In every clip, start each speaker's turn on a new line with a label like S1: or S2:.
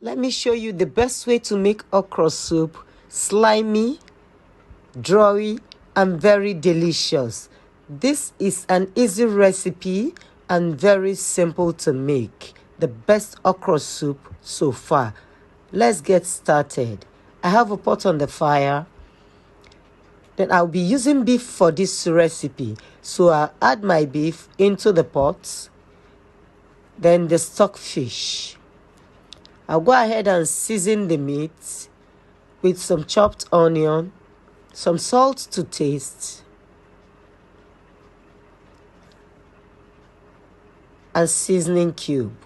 S1: Let me show you the best way to make okra soup. Slimy, drawy, and very delicious. This is an easy recipe and very simple to make. The best okra soup so far. Let's get started. I have a pot on the fire. Then I'll be using beef for this recipe. So I'll add my beef into the pot. Then the stock fish. I'll go ahead and season the meat with some chopped onion, some salt to taste, and seasoning cube.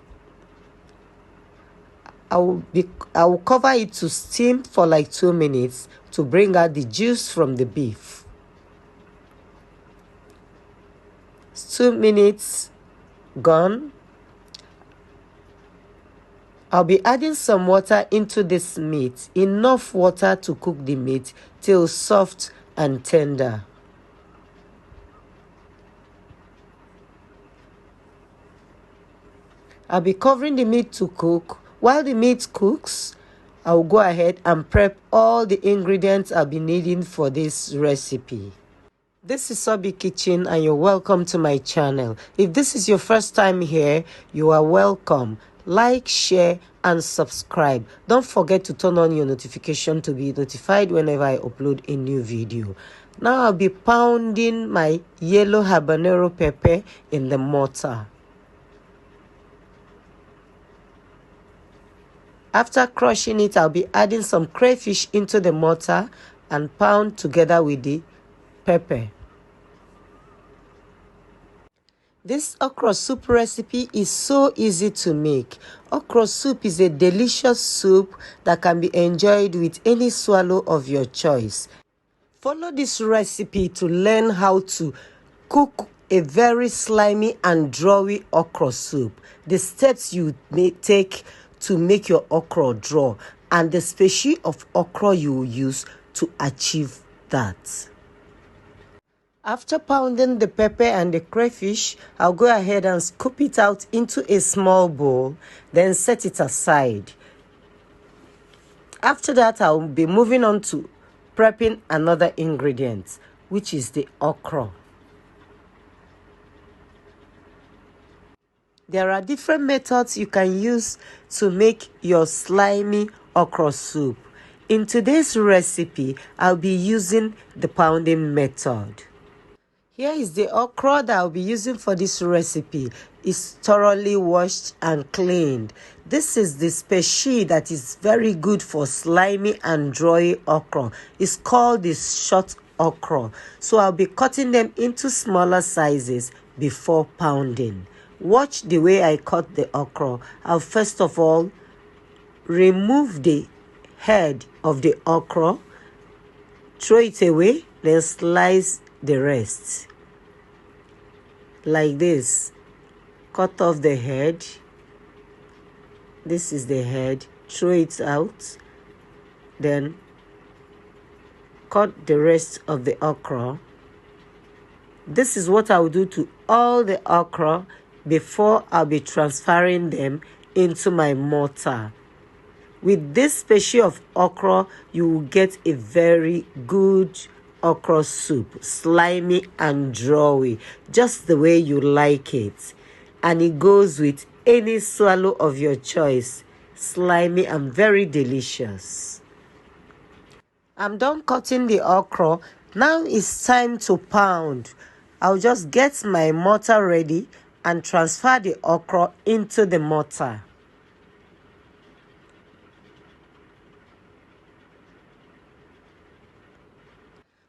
S1: I will cover it to steam for like 2 minutes to bring out the juice from the beef. 2 minutes gone. I'll be adding some water into this meat, enough water to cook the meat till soft and tender. I'll be covering the meat to cook. While the meat cooks, I'll go ahead and prep all the ingredients I'll be needing for this recipe. This is Sobi Kitchen and you're welcome to my channel. If this is your first time here, you are welcome. Like, share, and subscribe. Don't forget to turn on your notification to be notified whenever I upload a new video. Now I'll be pounding my yellow habanero pepper in the mortar. After crushing it, I'll be adding some crayfish into the mortar and pound together with the pepper. This okra soup recipe is so easy to make. Okra soup is a delicious soup that can be enjoyed with any swallow of your choice. Follow this recipe to learn how to cook a very slimy and drawy okra soup. The steps you may take to make your okra draw and the species of okra you will use to achieve that. After pounding the pepper and the crayfish, I'll go ahead and scoop it out into a small bowl, then set it aside. After that, I'll be moving on to prepping another ingredient, which is the okra. There are different methods you can use to make your slimy okra soup. In today's recipe, I'll be using the pounding method. Here is the okra that I'll be using for this recipe. It's thoroughly washed and cleaned. This is the species that is very good for slimy and dry okra. It's called the short okra. So I'll be cutting them into smaller sizes before pounding. Watch the way I cut the okra. I'll first of all remove the head of the okra, throw it away, then slice the rest. Like this. Cut off the head. This is the head. Throw it out. Then cut the rest of the okra. This is what I will do to all the okra before I'll be transferring them into my mortar. With this species of okra, you will get a very good okra soup, slimy and drawy, just the way you like it. And it goes with any swallow of your choice. Slimy and very delicious. I'm done cutting the okra. Now it's time to pound. I'll just get my mortar ready and transfer the okra into the mortar.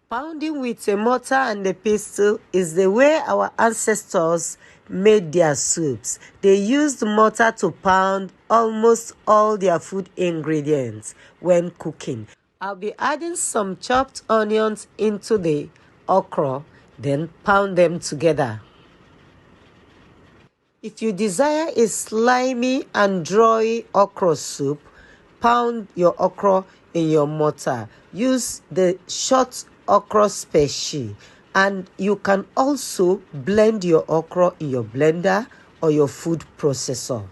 S1: Pounding with a mortar and a pestle is the way our ancestors made their soups. They used mortar to pound almost all their food ingredients when cooking. I'll be adding some chopped onions into the okra, then pound them together. If you desire a slimy and dry okra soup, pound your okra in your mortar. Use the short okra species, and you can also blend your okra in your blender or your food processor.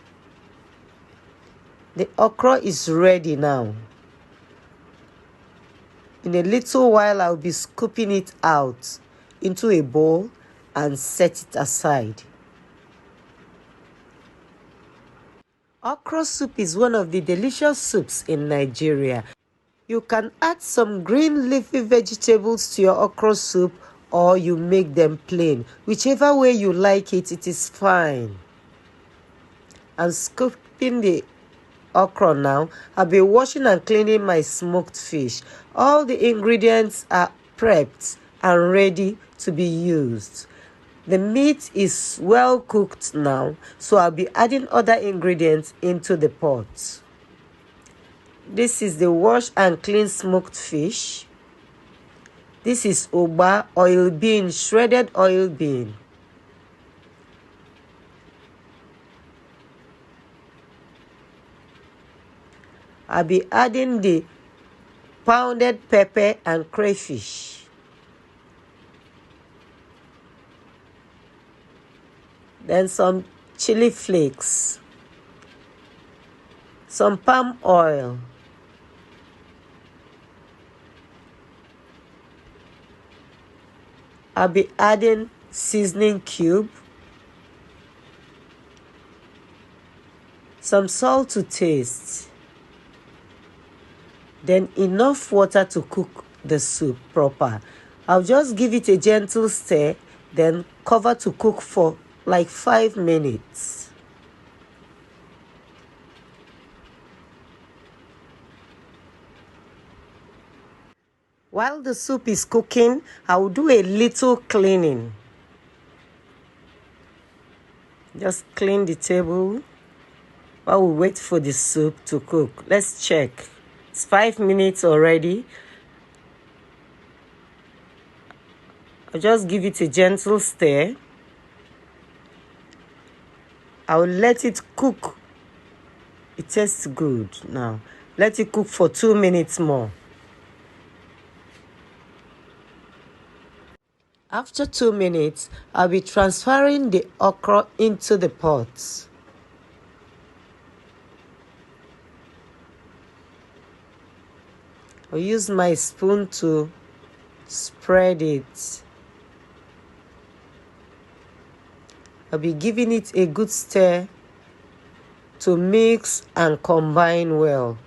S1: The okra is ready now. In a little while, I'll be scooping it out into a bowl and set it aside. Okra soup is one of the delicious soups in Nigeria. You can add some green leafy vegetables to your okra soup, or you make them plain. Whichever way you like it, it is fine. I'm scooping the okra now. I'll be washing and cleaning my smoked fish. All the ingredients are prepped and ready to be used. The meat is well cooked now, so I'll be adding other ingredients into the pot. This is the washed and clean smoked fish. This is oba, oil bean, shredded oil bean. I'll be adding the pounded pepper and crayfish. Then some chili flakes. Some palm oil. I'll be adding seasoning cube. Some salt to taste. Then enough water to cook the soup proper. I'll just give it a gentle stir, then cover to cook for like 5 minutes. While the soup is cooking, I will do a little cleaning. Just clean the table while we wait for the soup to cook. Let's check. It's 5 minutes already. I'll just give it a gentle stir. I'll let it cook. It tastes good now. Let it cook for 2 minutes more. After 2 minutes, I'll be transferring the okra into the pot. I'll use my spoon to spread it. I'll be giving it a good stir to mix and combine well.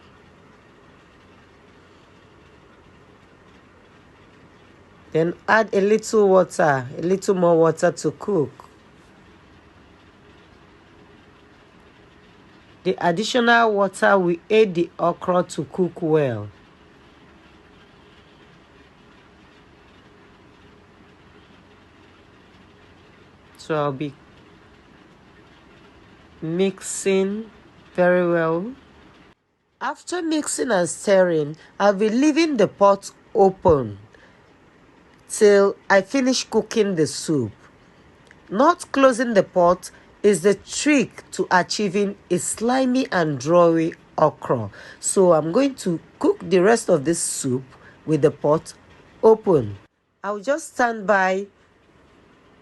S1: Then add a little water, a little more water to cook. The additional water will aid the okra to cook well. So I'll be mixing very well. After mixing and stirring, I'll be leaving the pot open till I finish cooking the soup. Not closing the pot is the trick to achieving a slimy and drawy okra. So I'm going to cook the rest of this soup with the pot open. I'll just stand by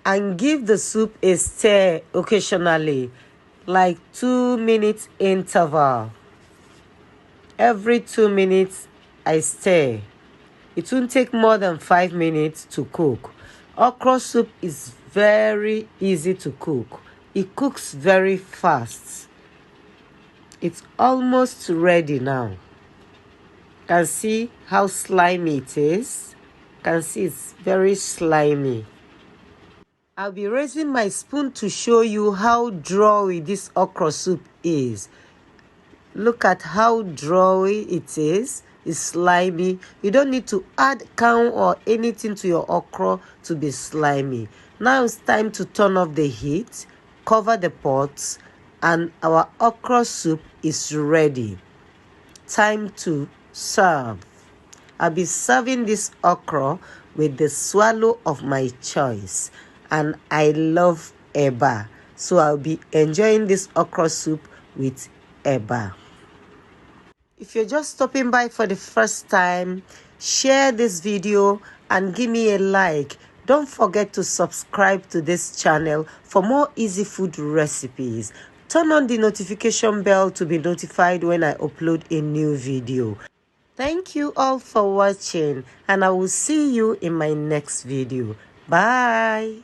S1: and give the soup a stir occasionally, like 2 minutes interval. Every 2 minutes I stir. It won't take more than 5 minutes to cook. Okra soup is very easy to cook. It cooks very fast. It's almost ready now. You can see how slimy it is. You can see it's very slimy. I'll be raising my spoon to show you how drawy this okra soup is. Look at how drawy it is. It's slimy. You don't need to add cow or anything to your okra to be slimy. Now it's time to turn off the heat, cover the pot, and our okra soup is ready. Time to serve. I'll be serving this okra with the swallow of my choice. And I love eba. So I'll be enjoying this okra soup with eba. If you're just stopping by for the first time, share this video and give me a like. Don't forget to subscribe to this channel for more easy food recipes. Turn on the notification bell to be notified when I upload a new video. Thank you all for watching, and I will see you in my next video. Bye.